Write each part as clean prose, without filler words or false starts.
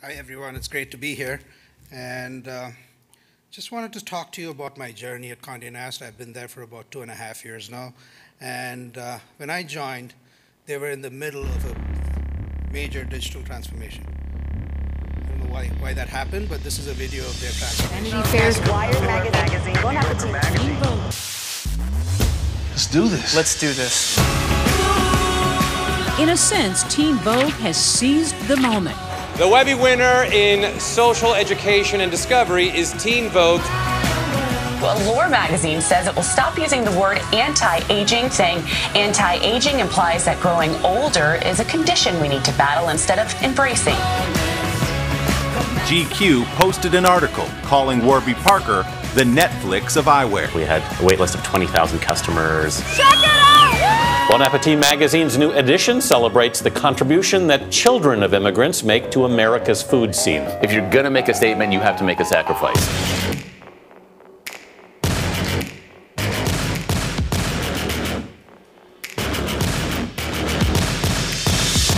Hi, everyone. It's great to be here. And just wanted to talk to you about my journey at Conde Nast. I've been there for about 2.5 years now. And when I joined, they were in the middle of a major digital transformation. I don't know why that happened, but this is a video of their transformation. Vanity Fair's Wired magazine. Bon appetit. Let's do this. Let's do this. In a sense, Teen Vogue has seized the moment. The Webby winner in social education and discovery is Teen Vogue. Well, Allure magazine says it will stop using the word anti-aging, saying anti-aging implies that growing older is a condition we need to battle instead of embracing. GQ posted an article calling Warby Parker the Netflix of eyewear. We had a wait list of 20,000 customers. Check it out! Bon Appetit magazine's new edition celebrates the contribution that children of immigrants make to America's food scene. If you're going to make a statement, you have to make a sacrifice.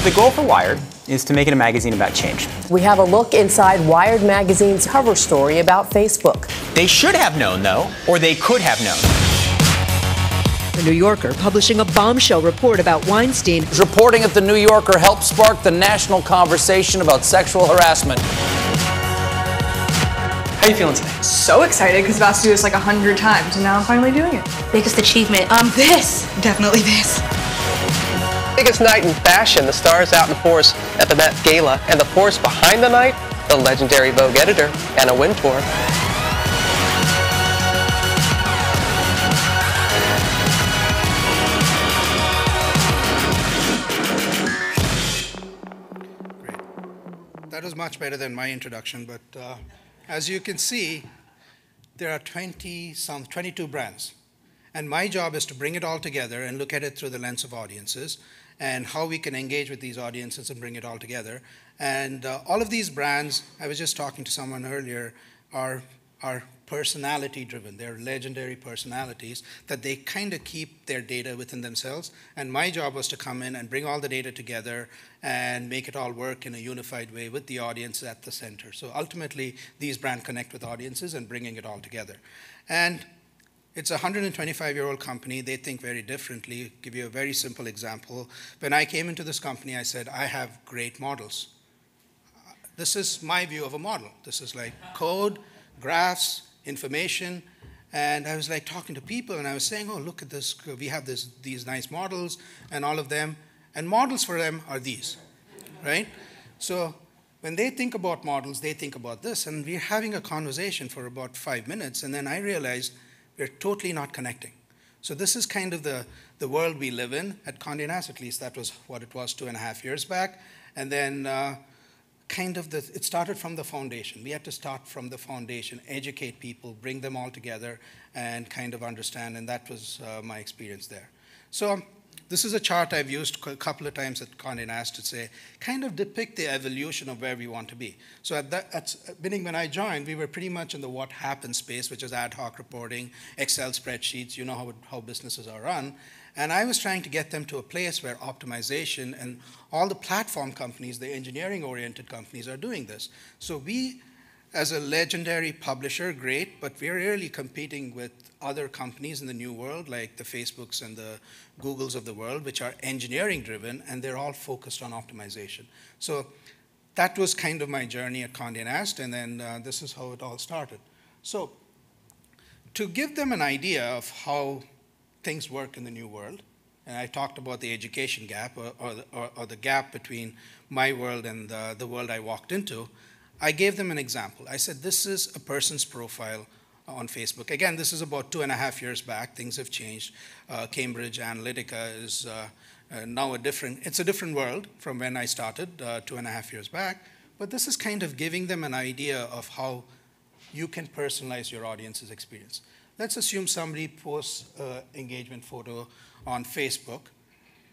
The goal for Wired is to make it a magazine about change. We have a look inside Wired magazine's cover story about Facebook. They should have known, though, or they could have known. The New Yorker publishing a bombshell report about Weinstein. Reporting at the New Yorker helped spark the national conversation about sexual harassment. How are you feeling today? So excited because I've asked to do this like 100 times and now I'm finally doing it. Biggest achievement, this. Definitely this. Biggest night in fashion, the stars out in force at the Met Gala, and the force behind the night, the legendary Vogue editor, Anna Wintour. That was much better than my introduction, but as you can see, there are 22 brands. And my job is to bring it all together and look at it through the lens of audiences and how we can engage with these audiences and bring it all together. And all of these brands, I was just talking to someone earlier, are personality driven. They're legendary personalities that they kind of keep their data within themselves. And my job was to come in and bring all the data together and make it all work in a unified way with the audience at the center. So ultimately, these brands connect with audiences and bringing it all together. And it's a 125-year-old company. They think very differently. Give you a very simple example. When I came into this company, I said, I have great models. This is my view of a model. This is like code, graphs, information. And I was like talking to people, and I was saying, oh, look at this. We have these nice models and all of them. And models for them are these, right? So when they think about models, they think about this. And we're having a conversation for about 5 minutes. And then I realized, we're totally not connecting. So this is kind of the world we live in at Conde Nast. At least that was what it was 2.5 years back. And then it started from the foundation. We had to start from the foundation, educate people, bring them all together, and kind of understand. And that was my experience there. So this is a chart I've used a couple of times at Conde Nast to say, kind of depict the evolution of where we want to be. So at the beginning when I joined, we were pretty much in the what happens space, which is ad hoc reporting, Excel spreadsheets, you know how businesses are run. And I was trying to get them to a place where optimization and all the platform companies, the engineering-oriented companies are doing this. So we, as a legendary publisher, great, but we're really competing with other companies in the new world, like the Facebooks and the Googles of the world, which are engineering-driven, and they're all focused on optimization. So that was kind of my journey at Conde Nast, and then this is how it all started. So to give them an idea of how things work in the new world, and I talked about the education gap, or the gap between my world and the world I walked into, I gave them an example. I said, this is a person's profile on Facebook. Again, this is about 2.5 years back. Things have changed. Cambridge Analytica is now a different world from when I started 2.5 years back. But this is kind of giving them an idea of how you can personalize your audience's experience. Let's assume somebody posts an engagement photo on Facebook.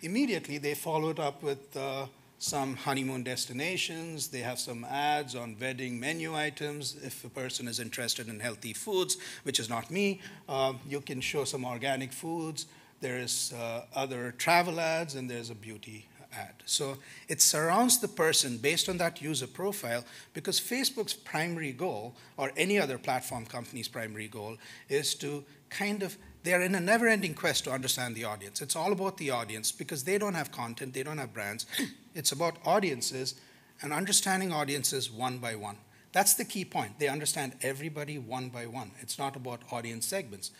Immediately, they follow it up with some honeymoon destinations. They have some ads on wedding menu items. If a person is interested in healthy foods, which is not me, you can show some organic foods. There is other travel ads, and there's a beauty ad. So it surrounds the person based on that user profile, because Facebook's primary goal, or any other platform company's primary goal, is to they're in a never-ending quest to understand the audience. It's all about the audience, because they don't have content, they don't have brands. It's about audiences and understanding audiences one by one. That's the key point. They understand everybody one by one. It's not about audience segments.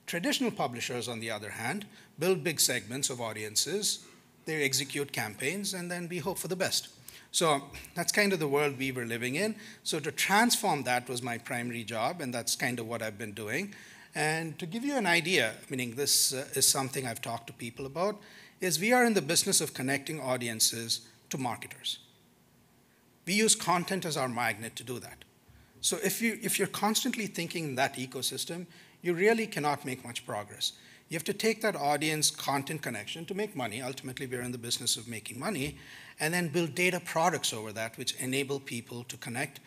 Traditional publishers, on the other hand, build big segments of audiences. They execute campaigns, and then we hope for the best. So that's kind of the world we were living in. So to transform that was my primary job, and that's kind of what I've been doing. And to give you an idea, meaning this is something I've talked to people about, is we are in the business of connecting audiences to marketers. We use content as our magnet to do that. So if you're constantly thinking in that ecosystem, you really cannot make much progress. You have to take that audience content connection to make money. Ultimately, we're in the business of making money, and then build data products over that which enable people to connect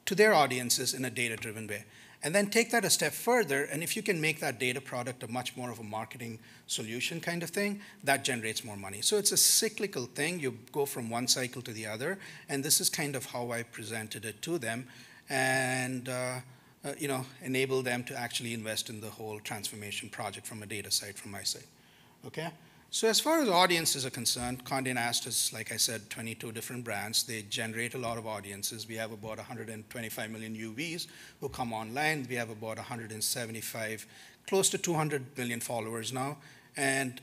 to their audiences in a data-driven way. And then take that a step further, and if you can make that data product a much more of a marketing solution kind of thing, that generates more money. So it's a cyclical thing. You go from one cycle to the other, and this is kind of how I presented it to them, and enable them to actually invest in the whole transformation project from a data side, from my side. Okay? So as far as audiences are concerned, Conde Nast is, like I said, 22 different brands. They generate a lot of audiences. We have about 125 million UVs who come online. We have about 175, close to 200 million followers now. And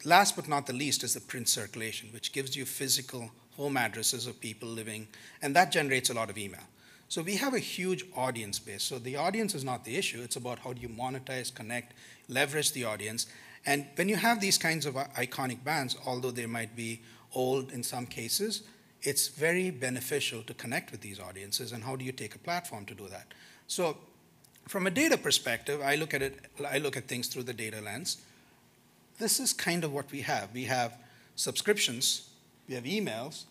last but not the least is the print circulation, which gives you physical home addresses of people living, and that generates a lot of email. So we have a huge audience base. So the audience is not the issue. It's about how do you monetize, connect, leverage the audience. And when you have these kinds of iconic brands, although they might be old in some cases, it's very beneficial to connect with these audiences. And how do you take a platform to do that? So from a data perspective, I look at things through the data lens. This is kind of what we have. We have subscriptions, we have emails,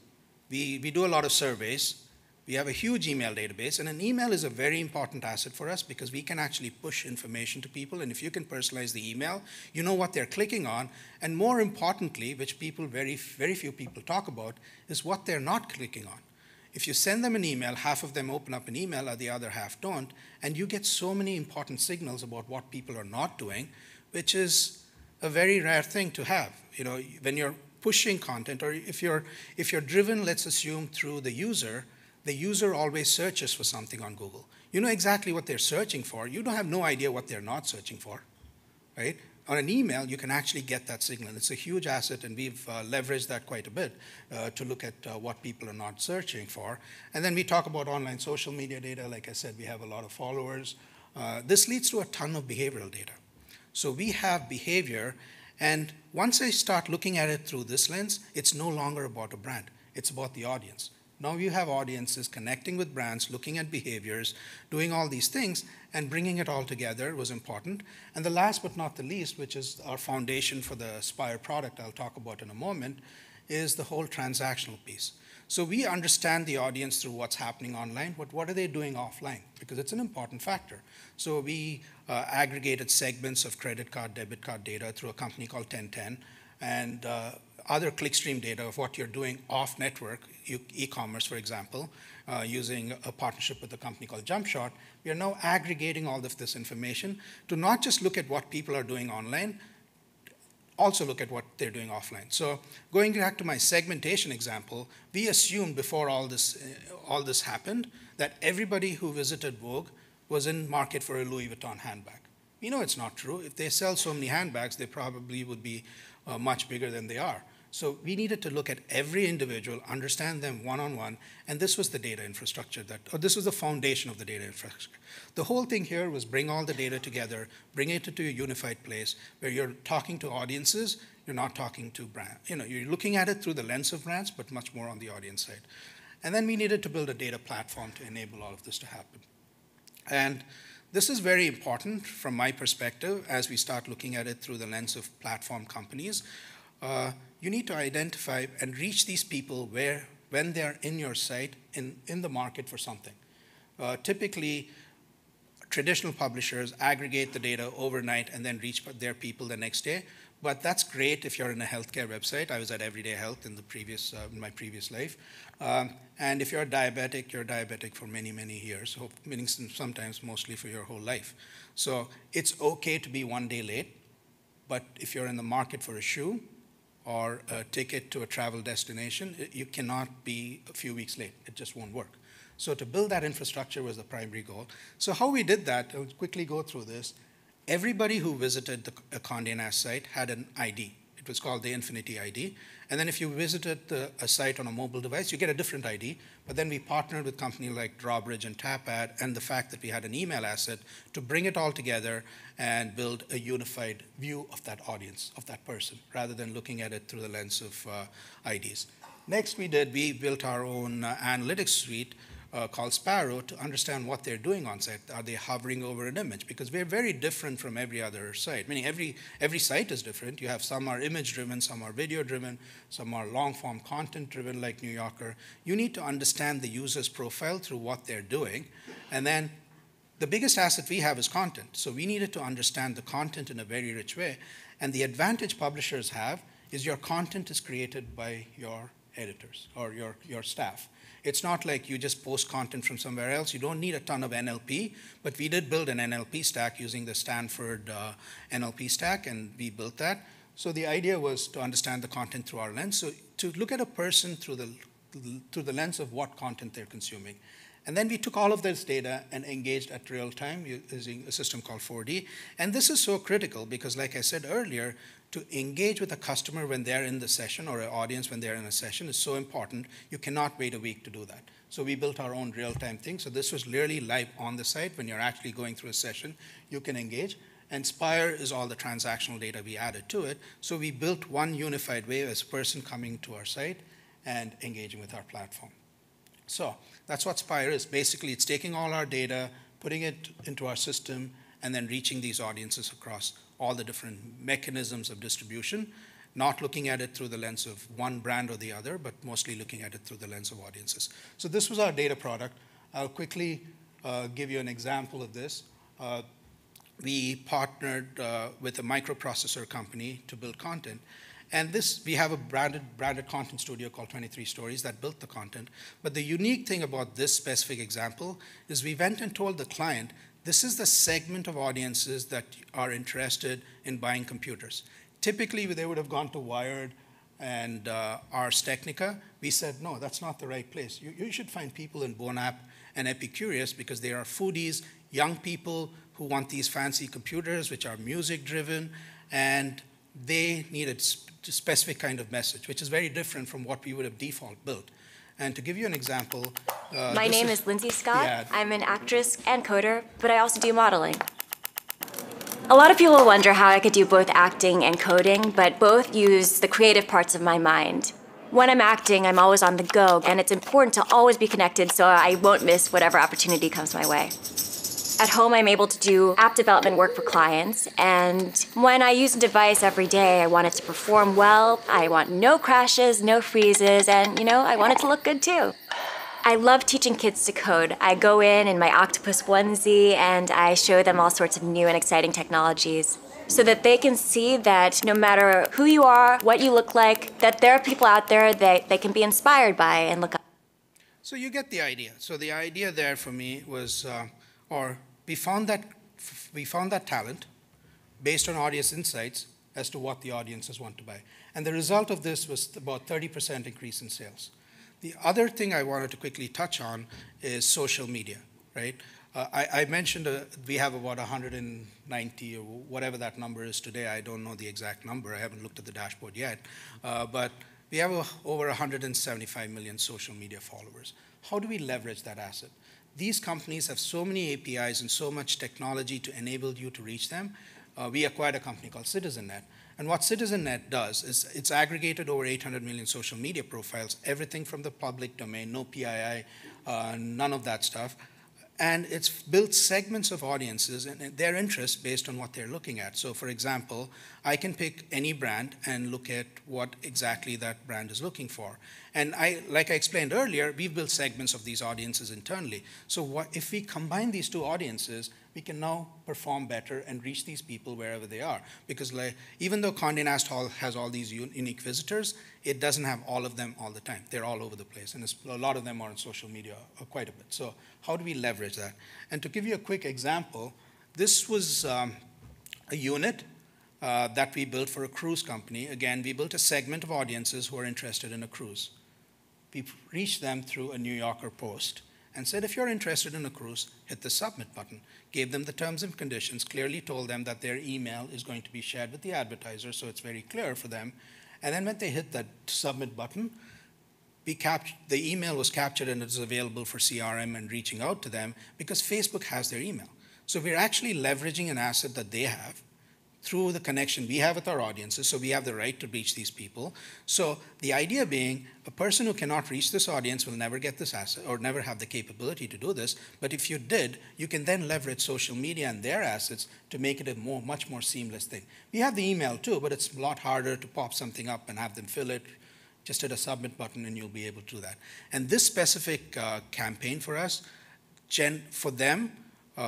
we do a lot of surveys. We have a huge email database, and an email is a very important asset for us because we can actually push information to people, and if you can personalize the email, you know what they're clicking on, and more importantly, which people, very few people talk about, is what they're not clicking on. If you send them an email, half of them open up an email, or the other half don't, and you get so many important signals about what people are not doing, which is a very rare thing to have. When you're pushing content, or if you're driven, let's assume, through the user always searches for something on Google. You know exactly what they're searching for. You don't have no idea what they're not searching for, right? On an email, you can actually get that signal. It's a huge asset, and we've leveraged that quite a bit to look at what people are not searching for. And then we talk about online social media data. Like I said, we have a lot of followers. This leads to a ton of behavioral data. So we have behavior, and once I start looking at it through this lens, it's no longer about a brand. It's about the audience. Now you have audiences connecting with brands, looking at behaviors, doing all these things, and bringing it all together was important. And the last but not the least, which is our foundation for the Spire product I'll talk about in a moment, is the whole transactional piece. So we understand the audience through what's happening online, but what are they doing offline? Because it's an important factor. So we aggregated segments of credit card, debit card data through a company called 1010, and other clickstream data of what you're doing off network, e-commerce, for example, using a partnership with a company called JumpShot. We are now aggregating all of this information to not just look at what people are doing online, also look at what they're doing offline. So going back to my segmentation example, we assumed before all this happened that everybody who visited Vogue was in market for a Louis Vuitton handbag. We know it's not true. If they sell so many handbags, they probably would be much bigger than they are. So we needed to look at every individual, understand them one-on-one, and this was the data infrastructure this was the foundation of the data infrastructure. The whole thing here was bring all the data together, bring it into a unified place where you're talking to audiences, you're not talking to brands. You're looking at it through the lens of brands, but much more on the audience side. And then we needed to build a data platform to enable all of this to happen. And this is very important from my perspective as we start looking at it through the lens of platform companies. You need to identify and reach these people when they're in your site, in the market for something. Typically, traditional publishers aggregate the data overnight and then reach their people the next day. But that's great if you're in a healthcare website. I was at Everyday Health in my previous life. And if you're diabetic for many, many years, meaning sometimes mostly for your whole life. So it's okay to be one day late, but if you're in the market for a shoe or a ticket to a travel destination, you cannot be a few weeks late. It just won't work. So to build that infrastructure was the primary goal. So how we did that, I'll quickly go through this. Everybody who visited the Conde Nast site had an ID. It was called the Infinity ID. And then if you visited a site on a mobile device, you get a different ID. But then we partnered with companies like Drawbridge and Tapad, and the fact that we had an email asset to bring it all together and build a unified view of that audience, of that person, rather than looking at it through the lens of IDs. Next we built our own analytics suite called Spire to understand what they're doing on site. Are they hovering over an image? Because we're very different from every other site, meaning every site is different. You have some are image-driven, some are video-driven, some are long-form content-driven like New Yorker. You need to understand the user's profile through what they're doing. And then the biggest asset we have is content. So we needed to understand the content in a very rich way. And the advantage publishers have is your content is created by your editors or your staff. It's not like you just post content from somewhere else. You don't need a ton of NLP, but we did build an NLP stack using the Stanford NLP stack, and we built that. So the idea was to understand the content through our lens. So to look at a person through the lens of what content they're consuming. And then we took all of this data and engaged at real time using a system called 4D. And this is so critical because, like I said earlier, to engage with a customer when they're in the session or an audience when they're in a session is so important. You cannot wait a week to do that. So we built our own real-time thing. So this was literally live on the site. When you're actually going through a session, you can engage. And Spire is all the transactional data we added to it. So we built one unified way as a person coming to our site and engaging with our platform. So that's what Spire is. Basically, it's taking all our data, putting it into our system, and then reaching these audiences across all the different mechanisms of distribution, not looking at it through the lens of one brand or the other, but mostly looking at it through the lens of audiences. So this was our data product. I'll quickly give you an example of this. We partnered with a microprocessor company to build content. And we have a branded content studio called 23 Stories that built the content. But the unique thing about this specific example is we went and told the client, this is the segment of audiences that are interested in buying computers. Typically, they would have gone to Wired and Ars Technica. We said, no, that's not the right place. You should find people in Bonap and Epicurious because they are foodies, young people who want these fancy computers, which are music-driven, and they need a specific kind of message, which is very different from what we would have default built. And to give you an example... My name is Lindsay Scott. I'm an actress and coder, but I also do modeling. A lot of people wonder how I could do both acting and coding, but both use the creative parts of my mind. When I'm acting, I'm always on the go, and it's important to always be connected so I won't miss whatever opportunity comes my way. At home, I'm able to do app development work for clients, and when I use a device every day, I want it to perform well, I want no crashes, no freezes, and, I want it to look good too. I love teaching kids to code. I go in my octopus onesie, and I show them all sorts of new and exciting technologies so that they can see that no matter who you are, what you look like, that there are people out there that they can be inspired by and look up. So you get the idea. So the idea there for me was... we found that talent based on audience insights as to what the audiences want to buy. And the result of this was about 30% increase in sales. The other thing I wanted to quickly touch on is social media, right? I mentioned we have about 190 or whatever that number is today. I don't know the exact number. I haven't looked at the dashboard yet. But we have over 175 million social media followers. How do we leverage that asset? These companies have so many APIs and so much technology to enable you to reach them. We acquired a company called CitizenNet. And what CitizenNet does is it's aggregated over 800 million social media profiles, everything from the public domain, no PII, none of that stuff. And it's built segments of audiences and their interests based on what they're looking at. So for example, I can pick any brand and look at what exactly that brand is looking for. And like I explained earlier, we've built segments of these audiences internally. So if we combine these two audiences, we can now perform better and reach these people wherever they are. Because even though Conde Nast Hall has all these unique visitors, it doesn't have all of them all the time. They're all over the place. And a lot of them are on social media quite a bit. So how do we leverage that? And to give you a quick example, this was a unit that we built for a cruise company. Again, we built a segment of audiences who are interested in a cruise. We reached them through a New Yorker post and said, if you're interested in a cruise, hit the submit button. Gave them the terms and conditions, clearly told them that their email is going to be shared with the advertiser, so it's very clear for them. And then when they hit that submit button, the email was captured and it's available for CRM and reaching out to them because Facebook has their email. So we're actually leveraging an asset that they have through the connection we have with our audiences, so we have the right to reach these people. So the idea being, a person who cannot reach this audience will never get this asset or never have the capability to do this, but if you did, you can then leverage social media and their assets to make it a much more seamless thing. We have the email too, but it's a lot harder to pop something up and have them fill it. Just hit a submit button and you'll be able to do that. And this specific campaign for us, for them,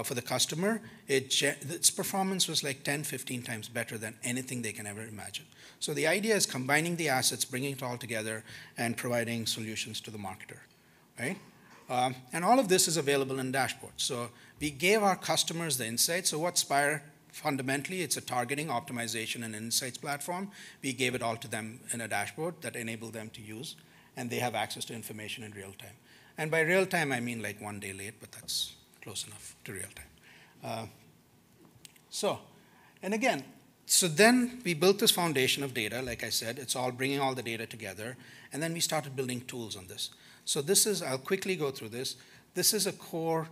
for the customer, its performance was like 10, 15 times better than anything they can ever imagine. So the idea is combining the assets, bringing it all together, and providing solutions to the marketer, right? And all of this is available in dashboards. So we gave our customers the insights. So what Spire, fundamentally, it's a targeting, optimization, and insights platform. We gave it all to them in a dashboard that enabled them to use, and they have access to information in real time. And by real time, I mean like 1 day late, but that's close enough to real time. So then we built this foundation of data, like I said, it's all bringing all the data together, and then we started building tools on this. So this is, I'll quickly go through this. This is a core,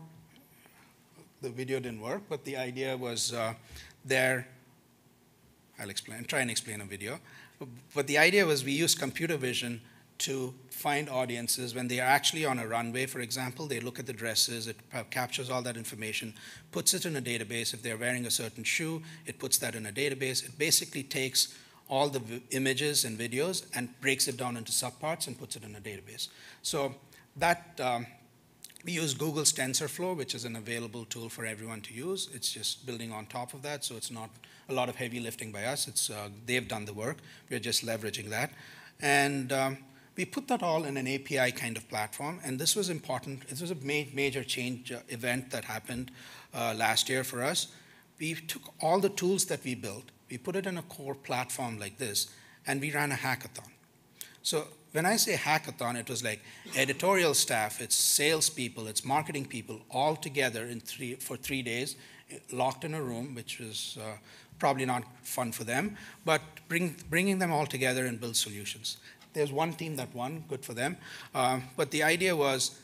the video didn't work, but the idea was there, I'll try and explain a video. But the idea was we used computer vision to find audiences when they are actually on a runway, for example. They look at the dresses, it captures all that information, puts it in a database. If they're wearing a certain shoe, it puts that in a database. It basically takes all the images and videos and breaks it down into subparts and puts it in a database. So that, we use Google's TensorFlow, which is an available tool for everyone to use. It's just building on top of that, so it's not a lot of heavy lifting by us. They've done the work. We're just leveraging that. And we put that all in an API kind of platform, and this was important. This was a major change event that happened last year for us. We took all the tools that we built, we put it in a core platform like this, and we ran a hackathon. So when I say hackathon, it was like editorial staff, it's salespeople, it's marketing people, all together for 3 days, locked in a room, which was probably not fun for them, but bringing them all together and build solutions. There's one team that won, good for them. But the idea was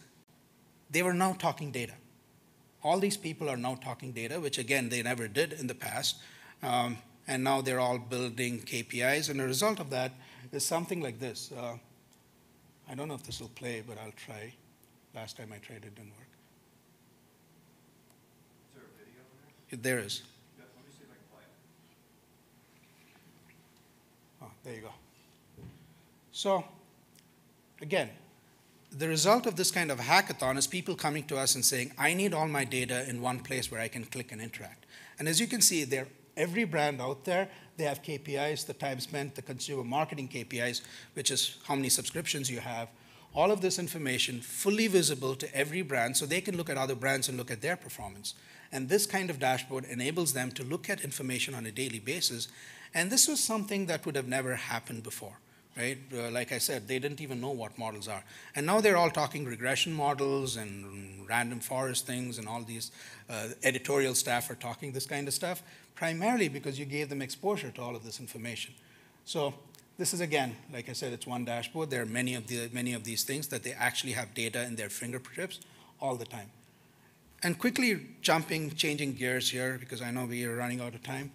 they were now talking data. All these people are now talking data, which again, they never did in the past. And now they're all building KPIs. And the result of that is something like this. I don't know if this will play, but I'll try. Last time I tried, it didn't work. Is there a video in there? There is. Yeah, let me see if I can play it. Oh, there you go. So, again, the result of this kind of hackathon is people coming to us and saying, I need all my data in one place where I can click and interact. And as you can see, every brand out there, they have KPIs, the time spent, the consumer marketing KPIs, which is how many subscriptions you have. All of this information fully visible to every brand so they can look at other brands and look at their performance. And this kind of dashboard enables them to look at information on a daily basis. And this was something that would have never happened before. Right? Like I said, they didn't even know what models are. And now they're all talking regression models and random forest things, and all these editorial staff are talking this kind of stuff, primarily because you gave them exposure to all of this information. So this is, again, like I said, it's one dashboard. There are many of these things that they actually have data in their fingertips all the time. And quickly changing gears here, because I know we are running out of time.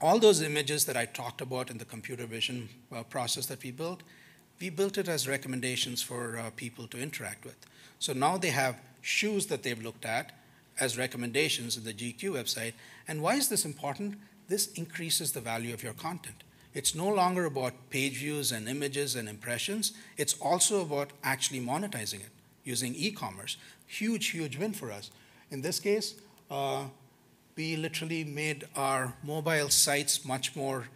All those images that I talked about in the computer vision process that we built it as recommendations for people to interact with. So now they have shoes that they've looked at as recommendations in the GQ website. And why is this important? This increases the value of your content. It's no longer about page views and images and impressions. It's also about actually monetizing it using e-commerce. Huge, huge win for us. In this case, we literally made our mobile sites much more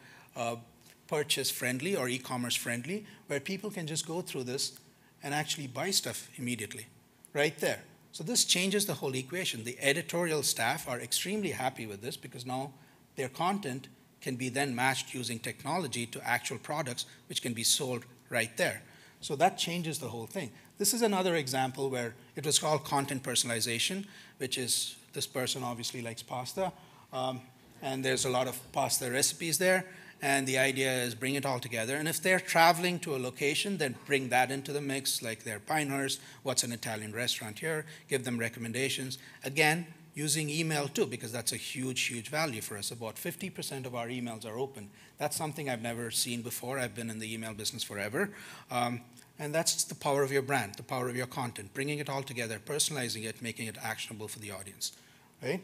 purchase friendly or e-commerce friendly, where people can just go through this and actually buy stuff immediately, right there. So this changes the whole equation. The editorial staff are extremely happy with this because now their content can be then matched using technology to actual products which can be sold right there. So that changes the whole thing. This is another example where it was called content personalization, which is this person obviously likes pasta, and there's a lot of pasta recipes there. And the idea is bring it all together. And if they're traveling to a location, then bring that into the mix, like their Pinehurst, what's an Italian restaurant here, give them recommendations. Again, using email too, because that's a huge, huge value for us. About 50% of our emails are open. That's something I've never seen before. I've been in the email business forever. And that's the power of your brand, the power of your content, bringing it all together, personalizing it, making it actionable for the audience, right?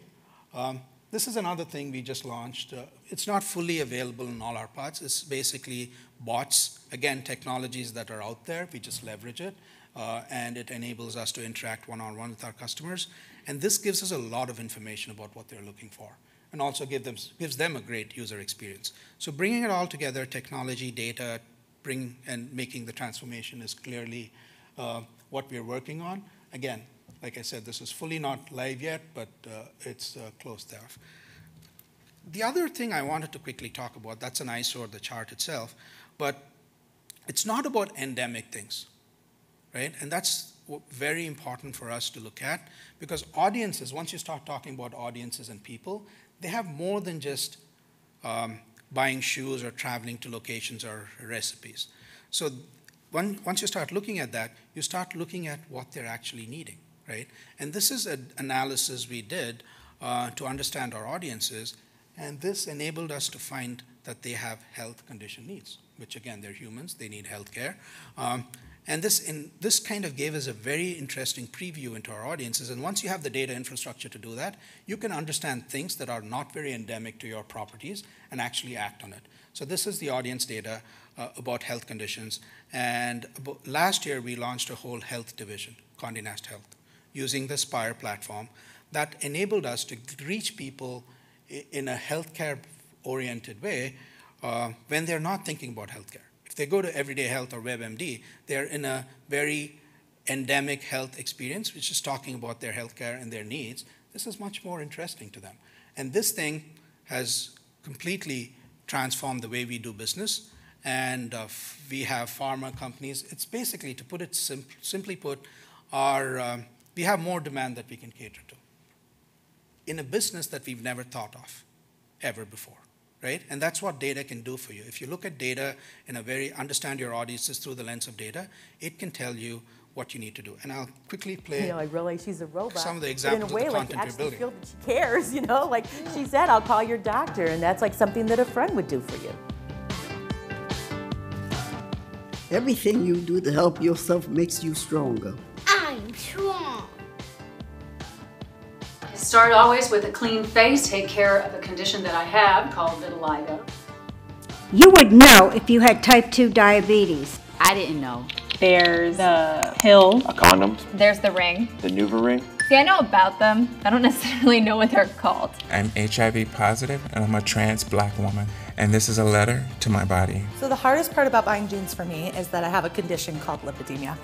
This is another thing we just launched. It's not fully available in all our parts. It's basically bots, again, technologies that are out there. We just leverage it, and it enables us to interact one-on-one with our customers. And this gives us a lot of information about what they're looking for, and also gives them a great user experience. So bringing it all together, technology, data, and making the transformation is clearly what we're working on. Again, like I said, this is fully not live yet, but it's close there. The other thing I wanted to quickly talk about, that's an eyesore, the chart itself, but it's not about endemic things, right? And that's very important for us to look at, because audiences, once you start talking about audiences and people, they have more than just buying shoes or traveling to locations or recipes. So once you start looking at that, you start looking at what they're actually needing. Right? And this is an analysis we did to understand our audiences, and this enabled us to find that they have health condition needs, which again, they're humans, they need health care. And this kind of gave us a very interesting preview into our audiences, and once you have the data infrastructure to do that, you can understand things that are not very endemic to your properties and actually act on it. So this is the audience data about health conditions, and last year we launched a whole health division, Conde Nast Health, using the Spire platform that enabled us to reach people in a healthcare-oriented way when they're not thinking about healthcare. If they go to Everyday Health or WebMD, they're in a very endemic health experience, which is talking about their healthcare and their needs. This is much more interesting to them. And this thing has completely transformed the way we do business. And we have pharma companies. It's basically, to put it simply put, we have more demand that we can cater to in a business that we've never thought of ever before, right? And that's what data can do for you. If you look at data in understand your audiences through the lens of data, it can tell you what you need to do. And I'll quickly play I realize she's a robot, some of the examples of the content we're building. Feel that she cares, like she said, I'll call your doctor, and that's like something that a friend would do for you. Everything you do to help yourself makes you stronger. I'm strong. Start always with a clean face. Take care of a condition that I have called vitiligo. You would know if you had type 2 diabetes. I didn't know. There's the pill. A condom. There's the ring. The Nuva ring. See, I know about them. I don't necessarily know what they're called. I'm HIV positive, and I'm a trans black woman. And this is a letter to my body. So the hardest part about buying jeans for me is that I have a condition called lipidemia.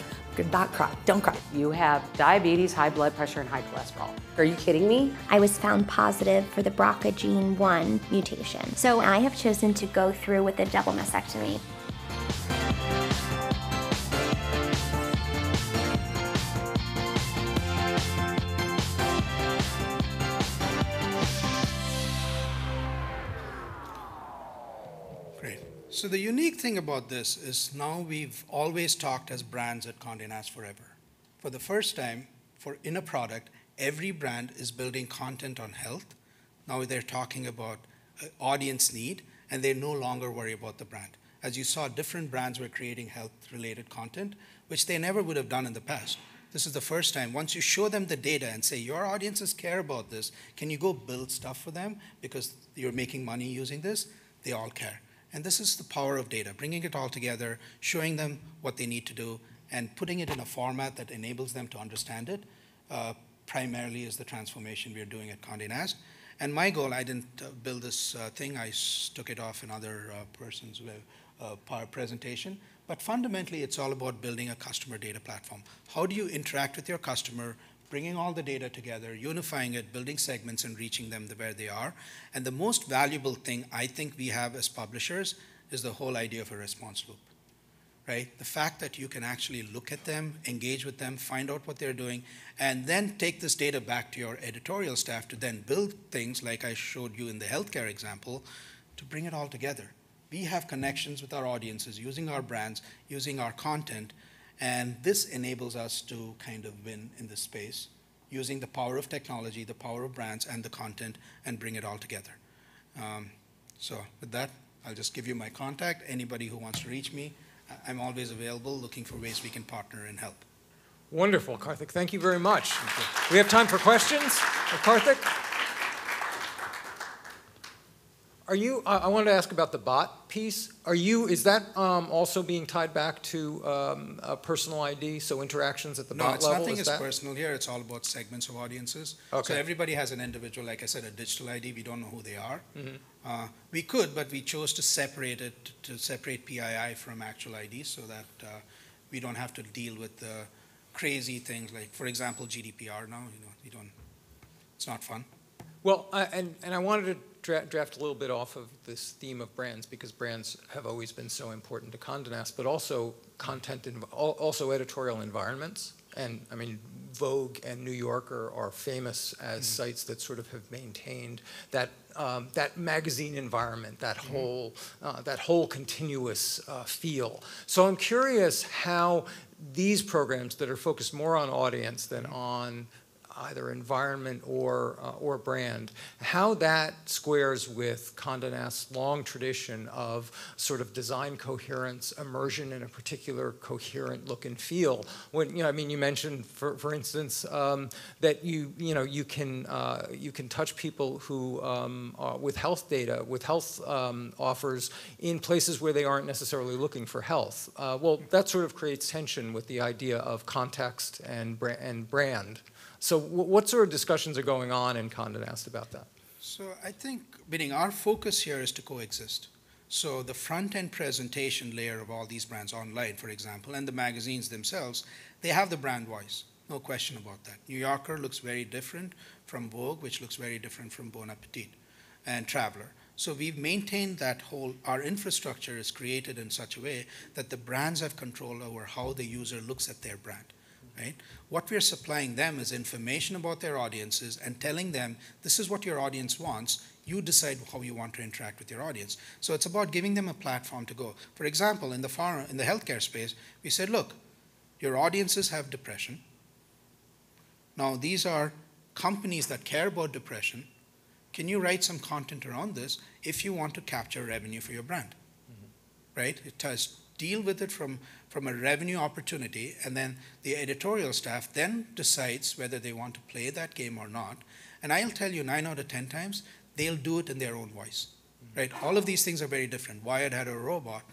Not cry, don't cry. You have diabetes, high blood pressure, and high cholesterol. Are you kidding me? I was found positive for the BRCA gene 1 mutation. So I have chosen to go through with a double mastectomy. So the unique thing about this is now we've always talked as brands at Conde Nast forever. For the first time, in a product, every brand is building content on health. Now they're talking about audience need, and they no longer worry about the brand. As you saw, different brands were creating health-related content, which they never would have done in the past. This is the first time. Once you show them the data and say, your audiences care about this, can you go build stuff for them because you're making money using this? They all care. And this is the power of data, bringing it all together, showing them what they need to do, and putting it in a format that enables them to understand it, primarily is the transformation we are doing at Conde Nast. And my goal, I didn't build this thing, I took it off another person's presentation, but fundamentally it's all about building a customer data platform. How do you interact with your customer, bringing all the data together, unifying it, building segments and reaching them where they are. And the most valuable thing I think we have as publishers is the whole idea of a response loop, right? The fact that you can actually look at them, engage with them, find out what they're doing, and then take this data back to your editorial staff to then build things like I showed you in the healthcare example to bring it all together. We have connections with our audiences, using our brands, using our content, and this enables us to kind of win in this space, using the power of technology, the power of brands, and the content, and bring it all together. So with that, I'll just give you my contact. Anybody who wants to reach me, I'm always available, looking for ways we can partner and help. Wonderful, Karthic. Thank you very much. We have time for questions. Karthic? I wanted to ask about the bot piece. Is that also being tied back to a personal ID, so interactions at the bot level? No, nothing is personal here. It's all about segments of audiences. Okay. So everybody has an individual, like I said, a digital ID. We don't know who they are. Mm-hmm. We could, but we chose to separate it, to separate PII from actual ID so that we don't have to deal with the crazy things like, for example, GDPR now. It's not fun. Well, and I wanted to draft a little bit off of this theme of brands, because brands have always been so important to Conde Nast, but also content, also editorial environments. And I mean, Vogue and New Yorker are famous as sites that sort of have maintained that that magazine environment, that whole continuous feel. So I'm curious how these programs that are focused more on audience than on either environment or brand, how that squares with Conde Nast's long tradition of sort of design coherence, immersion in a particular coherent look and feel. When I mean, you mentioned, for instance, that you can touch people who with health data, with health offers in places where they aren't necessarily looking for health. Well, that sort of creates tension with the idea of context and brand. So what sort of discussions are going on in Conde Nast about that? So I think, meaning our focus here is to coexist. So the front-end presentation layer of all these brands online, for example, and the magazines themselves, they have the brand voice. No question about that. New Yorker looks very different from Vogue, which looks very different from Bon Appetit and Traveler. So we've maintained that our infrastructure is created in such a way that the brands have control over how the user looks at their brand. Right? What we're supplying them is information about their audiences and telling them, this is what your audience wants, you decide how you want to interact with your audience. So it's about giving them a platform to go. For example, in the healthcare space, we said, look, your audiences have depression. Now these are companies that care about depression. Can you write some content around this if you want to capture revenue for your brand? Right? It does deal with it from a revenue opportunity, and then the editorial staff then decides whether they want to play that game or not. And I'll tell you, 9 out of 10 times, they'll do it in their own voice. Right? All of these things are very different. Wired had a robot,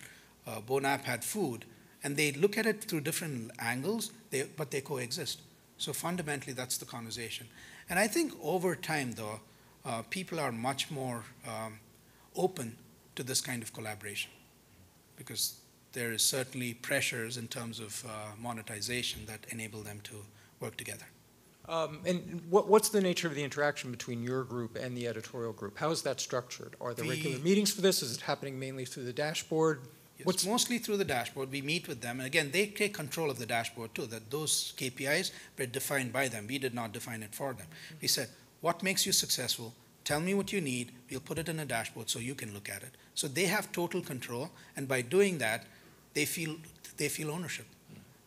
Bon App had food, and they look at it through different angles, but they coexist. So fundamentally, that's the conversation. And I think over time, though, people are much more open to this kind of collaboration, because there is certainly pressures in terms of monetization that enable them to work together. And what's the nature of the interaction between your group and the editorial group? How is that structured? Are there regular meetings for this? Is it happening mainly through the dashboard? It's mostly through the dashboard. We meet with them. And again, they take control of the dashboard too, that those KPIs were defined by them. We did not define it for them. We said, what makes you successful? Tell me what you need. We'll put it in a dashboard so you can look at it. So they have total control. And by doing that, they feel ownership.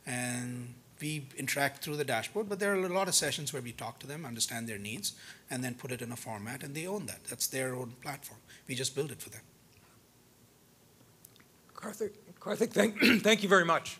And we interact through the dashboard, but there are a lot of sessions where we talk to them, understand their needs, and then put it in a format, and they own that. That's their own platform. We just build it for them. Karthic, thank you very much.